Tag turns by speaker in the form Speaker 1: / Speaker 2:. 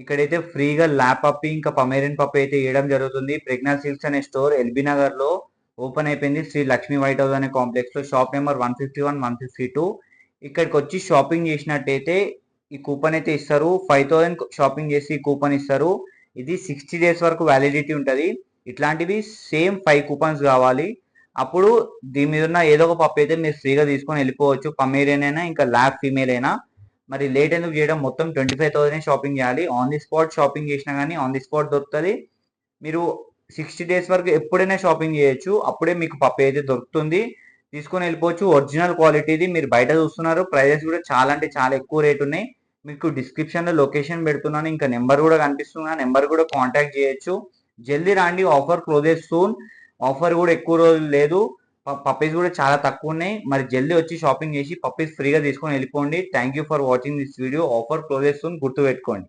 Speaker 1: ఇక్కడైతే ఫ్రీగా ల్యాప్ పప్పి ఇంకా పమేరియన్ పప్పి అయితే ఇవ్వడం జరుగుతుంది. ప్రజ్ఞా సిల్క్స్ అనే స్టోర్ ఎల్బీ నగర్ లో ఓపెన్ అయిపోయింది. శ్రీ లక్ష్మీ వైట్ హౌస్ అనే కాంప్లెక్స్ లో షాప్ నెంబర్ 151, 152. ఇక్కడికి వచ్చి షాపింగ్ చేసినట్టయితే ఈ కూపన్ అయితే ఇస్తారు. 5000 షాపింగ్ చేసి కూపన్ ఇస్తారు. ఇది 60 days వరకు వ్యాలిడిటీ ఉంటుంది. ఇట్లాంటివి సేమ్ 5 కూపన్స్ కావాలి. అప్పుడు దీని మీద ఉన్న ఏదో ఒక పప్పు అయితే మీరు ఫ్రీగా తీసుకొని వెళ్ళిపోవచ్చు. పమేరియన్ అయినా ఇంకా ల్యాబ్ ఫీమేల్ అయినా. మరి లేట్ ఎందుకు చేయడం? మొత్తం 25,000 షాపింగ్ చేయాలి. ఆన్ ది స్పాట్ షాపింగ్ చేసినా కానీ ఆన్ ది స్పాట్ దొరుకుతుంది. మీరు 60 days వరకు ఎప్పుడైనా షాపింగ్ చేయొచ్చు. అప్పుడే మీకు పప్పు అయితే దొరుకుతుంది. తీసుకొని వెళ్ళిపోవచ్చు. ఒరిజినల్ క్వాలిటీది మీరు బయట చూస్తున్నారు. ప్రైజెస్ కూడా చాలా అంటే చాలా ఎక్కువ రేట్ ఉన్నాయి. మీకు డిస్క్రిప్షన్ లో లొకేషన్ పెడుతున్నాను. ఇంకా నెంబర్ కూడా కనిపిస్తుంది. నెంబర్ కూడా కాంటాక్ట్ చేయొచ్చు. జల్దీ రాండి. Offer closes soon. ఆఫర్ కూడా ఎక్కువ రోజులు లేదు. పప్పీస్ కూడా చాలా తక్కువ ఉన్నాయి. మరి జల్దీ వచ్చి షాపింగ్ చేసి పప్పీస్ ఫ్రీగా తీసుకొని వెళ్ళిపోండి. Thank you for watching this video. Offer closes soon గుర్తుపెట్టుకోండి.